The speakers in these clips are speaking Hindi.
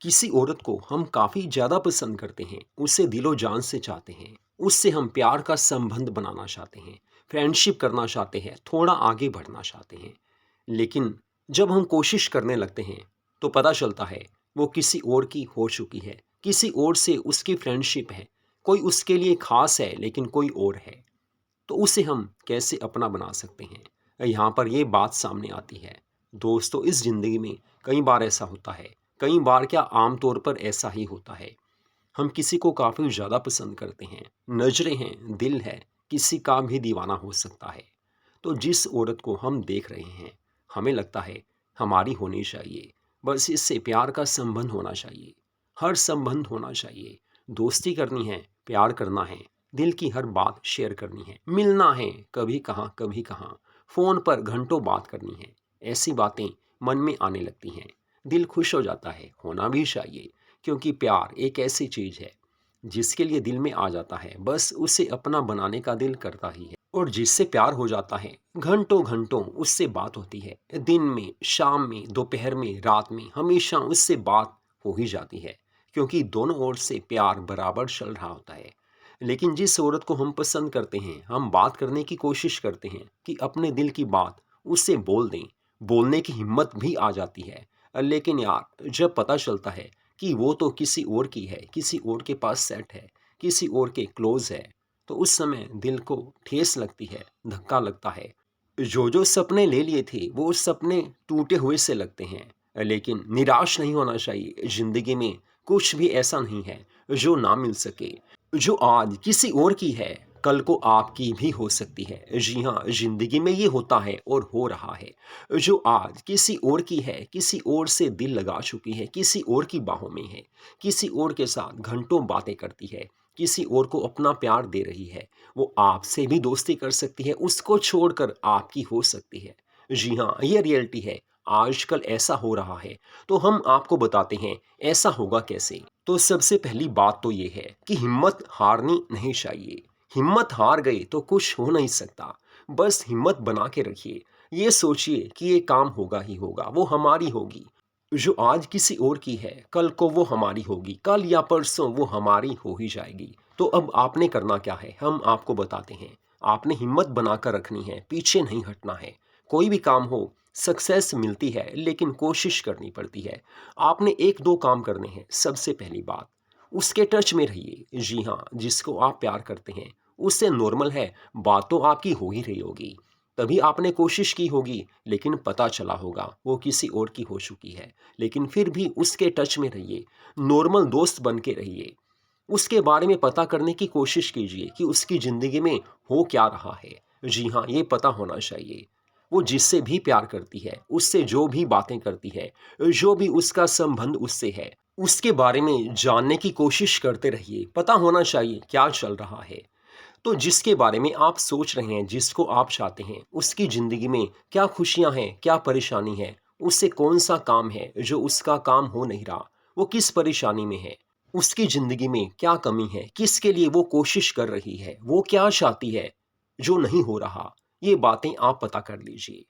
किसी औरत को हम काफ़ी ज़्यादा पसंद करते हैं, उससे दिलो जान से चाहते हैं, उससे हम प्यार का संबंध बनाना चाहते हैं, फ्रेंडशिप करना चाहते हैं, थोड़ा आगे बढ़ना चाहते हैं। लेकिन जब हम कोशिश करने लगते हैं, तो पता चलता है वो किसी और की हो चुकी है, किसी और से उसकी फ्रेंडशिप है, कोई उसके लिए खास है लेकिन कोई और है। तो उसे हम कैसे अपना बना सकते हैं? यहाँ पर ये बात सामने आती है। दोस्तों, इस ज़िंदगी में कई बार ऐसा होता है, कई बार क्या आम तौर पर ऐसा ही होता है। हम किसी को काफ़ी ज़्यादा पसंद करते हैं, नज़रें हैं, दिल है, किसी का भी दीवाना हो सकता है। तो जिस औरत को हम देख रहे हैं, हमें लगता है हमारी होनी चाहिए, बस इससे प्यार का संबंध होना चाहिए, हर संबंध होना चाहिए, दोस्ती करनी है, प्यार करना है, दिल की हर बात शेयर करनी है, मिलना है, कभी कहाँ फ़ोन पर घंटों बात करनी है। ऐसी बातें मन में आने लगती हैं, दिल खुश हो जाता है, होना भी चाहिए, क्योंकि प्यार एक ऐसी चीज़ है जिसके लिए दिल में आ जाता है, बस उसे अपना बनाने का दिल करता ही है। और जिससे प्यार हो जाता है, घंटों घंटों उससे बात होती है, दिन में, शाम में, दोपहर में, रात में, हमेशा उससे बात हो ही जाती है, क्योंकि दोनों ओर से प्यार बराबर चल रहा होता है। लेकिन जिस औरत को हम पसंद करते हैं, हम बात करने की कोशिश करते हैं कि अपने दिल की बात उससे बोल दें, बोलने की हिम्मत भी आ जाती है। लेकिन यार, जब पता चलता है कि वो तो किसी और की है, किसी और के पास सेट है, किसी और के क्लोज है, तो उस समय दिल को ठेस लगती है, धक्का लगता है। जो जो सपने ले लिए थे, वो सपने टूटे हुए से लगते हैं। लेकिन निराश नहीं होना चाहिए। ज़िंदगी में कुछ भी ऐसा नहीं है जो ना मिल सके। जो आज किसी और की है, कल को आपकी भी हो सकती है। जी हाँ, ज़िंदगी में ये होता है और हो रहा है। जो आज किसी और की है, किसी और से दिल लगा चुकी है, किसी और की बाहों में है, किसी और के साथ घंटों बातें करती है, किसी और को अपना प्यार दे रही है, वो आपसे भी दोस्ती कर सकती है, उसको छोड़कर आपकी हो सकती है। जी हाँ, ये रियलिटी है। आजकल ऐसा हो रहा है, तो हम आपको बताते हैं ऐसा होगा कैसे। तो सबसे पहली बात तो ये है कि हिम्मत हारनी नहीं चाहिए। हिम्मत हार गए तो कुछ हो नहीं सकता। बस हिम्मत बना के रखिए। ये सोचिए कि ये काम होगा ही होगा, वो हमारी होगी। जो आज किसी और की है, कल को वो हमारी होगी, कल या परसों वो हमारी हो ही जाएगी। तो अब आपने करना क्या है, हम आपको बताते हैं। आपने हिम्मत बनाकर रखनी है, पीछे नहीं हटना है। कोई भी काम हो, सक्सेस मिलती है लेकिन कोशिश करनी पड़ती है। आपने एक दो काम करने हैं। सबसे पहली बात, उसके टच में रहिए। जी हाँ, जिसको आप प्यार करते हैं, उससे नॉर्मल है, बात तो आपकी हो ही रही होगी। तभी आपने कोशिश की होगी, लेकिन पता चला होगा वो किसी और की हो चुकी है। लेकिन फिर भी उसके टच में रहिए, नॉर्मल दोस्त बन के रहिए। उसके बारे में पता करने की कोशिश कीजिए कि उसकी ज़िंदगी में हो क्या रहा है। जी हाँ, ये पता होना चाहिए। वो जिससे भी प्यार करती है, उससे जो भी बातें करती है, जो भी उसका संबंध उससे है, उसके बारे में जानने की कोशिश करते रहिए। पता होना चाहिए क्या चल रहा है। तो जिसके बारे में आप सोच रहे हैं, जिसको आप चाहते हैं, उसकी ज़िंदगी में क्या खुशियाँ हैं, क्या परेशानी है, उससे कौन-सा काम है जो उसका काम हो नहीं रहा, वो किस परेशानी में है, उसकी ज़िंदगी में क्या कमी है, किसके लिए वो कोशिश कर रही है, वो क्या चाहती है, जो नहीं हो रहा, ये बातें आप पता कर लीजिए।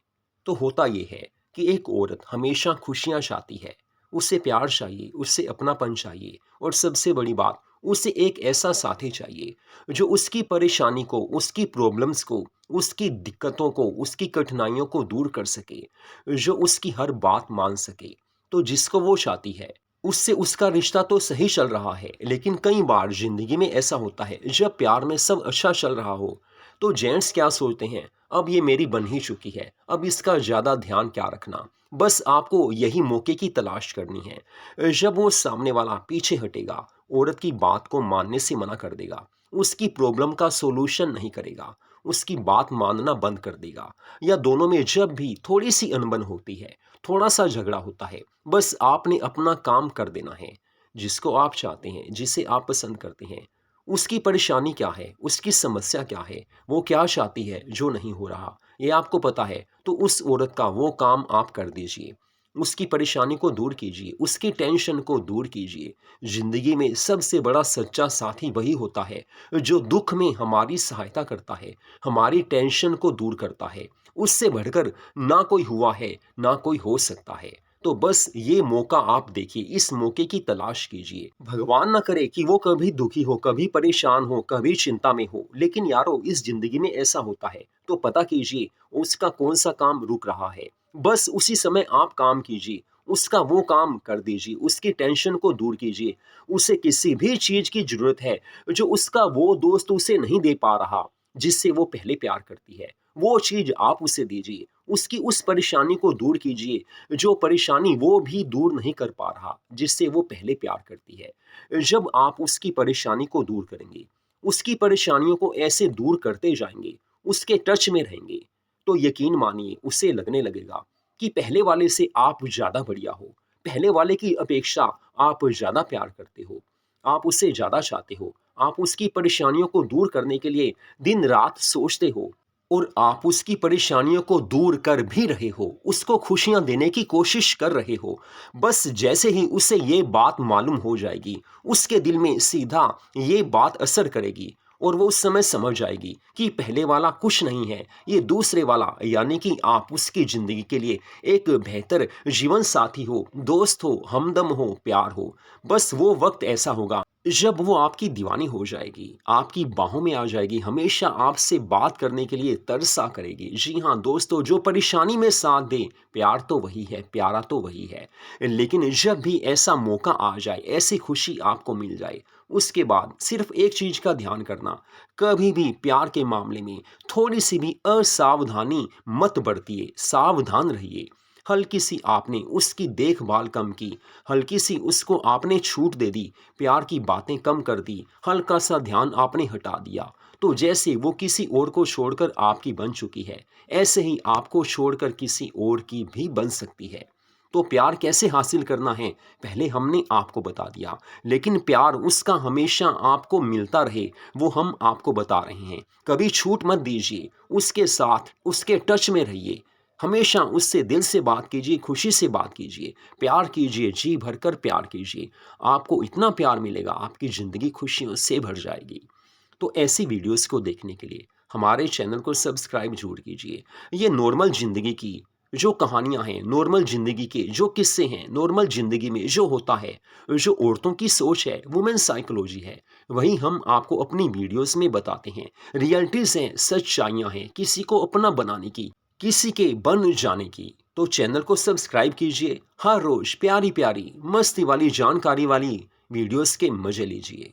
तो होता ये है कि एक औरत हमेशा खुशियाँ चाहती है, उसे प्यार चाहिए, उससे अपनापन चाहिए और सबसे बड़ी बात, उसे एक ऐसा साथी चाहिए जो उसकी परेशानी को, उसकी प्रॉब्लम्स को, उसकी दिक्कतों को, उसकी कठिनाइयों को दूर कर सके, जो उसकी हर बात मान सके। तो जिसको वो चाहती है, उससे उसका रिश्ता तो सही चल रहा है, लेकिन कई बार ज़िंदगी में ऐसा होता है, जब प्यार में सब अच्छा चल रहा हो, तो जेंट्स क्या सोचते हैं, अब ये मेरी बन ही चुकी है, अब इसका ज़्यादा ध्यान क्या रखना, बस आपको यही मौके की तलाश करनी है। जब वो सामने वाला पीछे हटेगा, औरत की बात को मानने से मना कर देगा, उसकी प्रॉब्लम का सॉल्यूशन नहीं करेगा, उसकी बात मानना बंद कर देगा, या दोनों में जब भी थोड़ी सी अनबन होती है, थोड़ा सा झगड़ा होता है, बस आपने अपना काम कर देना है। जिसको आप चाहते हैं, जिसे आप पसंद करते हैं, उसकी परेशानी क्या है, उसकी समस्या क्या है, वो क्या चाहती है जो नहीं हो रहा, ये आपको पता है, तो उस औरत का वो काम आप कर दीजिए। उसकी परेशानी को दूर कीजिए, उसकी टेंशन को दूर कीजिए। ज़िंदगी में सबसे बड़ा सच्चा साथी वही होता है जो दुख में हमारी सहायता करता है, हमारी टेंशन को दूर करता है। उससे बढ़कर ना कोई हुआ है, ना कोई हो सकता है। तो बस ये मौका आप देखिए, इस मौके की तलाश कीजिए। भगवान ना करे कि वो कभी दुखी हो, कभी परेशान हो, कभी चिंता में हो, लेकिन यारो इस ज़िंदगी में ऐसा होता है, तो पता कीजिए उसका कौन-सा काम रुक रहा है। बस उसी समय आप काम कीजिए, उसका वो काम कर दीजिए, उसकी टेंशन को दूर कीजिए। उसे किसी भी चीज़ की ज़रूरत है, जो उसका वो दोस्त उसे नहीं दे पा रहा, जिससे वो पहले प्यार करती है, वो चीज़ आप उसे दीजिए। उसकी उस परेशानी को दूर कीजिए, जो परेशानी वो भी दूर नहीं कर पा रहा, जिससे वो पहले प्यार करती है। जब आप उसकी परेशानी को दूर करेंगे, उसकी परेशानियों को ऐसे दूर करते जाएँगे, उसके टच में रहेंगे, तो यकीन मानिए उसे लगने लगेगा कि पहले वाले से आप ज़्यादा बढ़िया हो। पहले वाले की अपेक्षा आप ज़्यादा प्यार करते हो, आप उससे ज़्यादा चाहते हो, आप उसकी परेशानियों को दूर करने के लिए दिन-रात सोचते हो। और आप उसकी परेशानियों को दूर कर भी रहे हो, उसको खुशियाँ देने की कोशिश कर रहे हो। बस जैसे ही उसे ये बात मालूम हो जाएगी, उसके दिल में सीधा ये बात असर करेगी और वो उस समय समझ जाएगी कि पहले वाला कुछ नहीं है, ये दूसरे वाला यानी कि आप उसकी ज़िंदगी के लिए एक बेहतर जीवन साथी हो, दोस्त हो, हमदम हो, प्यार हो। बस वो वक़्त ऐसा होगा जब वो आपकी दीवानी हो जाएगी, आपकी बाहों में आ जाएगी, हमेशा आपसे बात करने के लिए तरसा करेगी। जी हाँ दोस्तों, जो परेशानी में साथ दे, प्यार तो वही है, प्यारा तो वही है। लेकिन जब भी ऐसा मौका आ जाए, ऐसी खुशी आपको मिल जाए, उसके बाद सिर्फ एक चीज़ का ध्यान करना, कभी भी प्यार के मामले में थोड़ी-सी भी असावधानी मत बरतिए, सावधान रहिए। हल्की सी आपने उसकी देखभाल कम की, हल्की सी उसको आपने छूट दे दी, प्यार की बातें कम कर दी, हल्का सा ध्यान आपने हटा दिया, तो जैसे वो किसी और को छोड़कर आपकी बन चुकी है, ऐसे ही आपको छोड़कर किसी और की भी बन सकती है। तो प्यार कैसे हासिल करना है, पहले हमने आपको बता दिया, लेकिन प्यार उसका हमेशा आपको मिलता रहे, वो हम आपको बता रहे हैं। कभी छूट मत दीजिए, उसके साथ, उसके टच में रहिए। हमेशा उससे दिल से बात कीजिए, खुशी से बात कीजिए, प्यार कीजिए, जी भरकर प्यार कीजिए। आपको इतना प्यार मिलेगा, आपकी ज़िंदगी खुशियों से भर जाएगी। तो ऐसी वीडियोस को देखने के लिए हमारे चैनल को सब्सक्राइब ज़रूर कीजिए। ये नॉर्मल ज़िंदगी की जो कहानियाँ हैं, नॉर्मल ज़िंदगी के जो किस्से हैं, नॉर्मल ज़िंदगी में जो होता है, जो औरतों की सोच है, वुमेन साइकोलॉजी है, वही हम आपको अपनी वीडियोस में बताते हैं। रियलिटीज़ हैं, सच्चाइयाँ हैं, किसी को अपना बनाने की, किसी के बन जाने की। तो चैनल को सब्सक्राइब कीजिए, हर रोज़ प्यारी-प्यारी, मस्ती वाली, जानकारी वाली वीडियोस के मज़े लीजिए।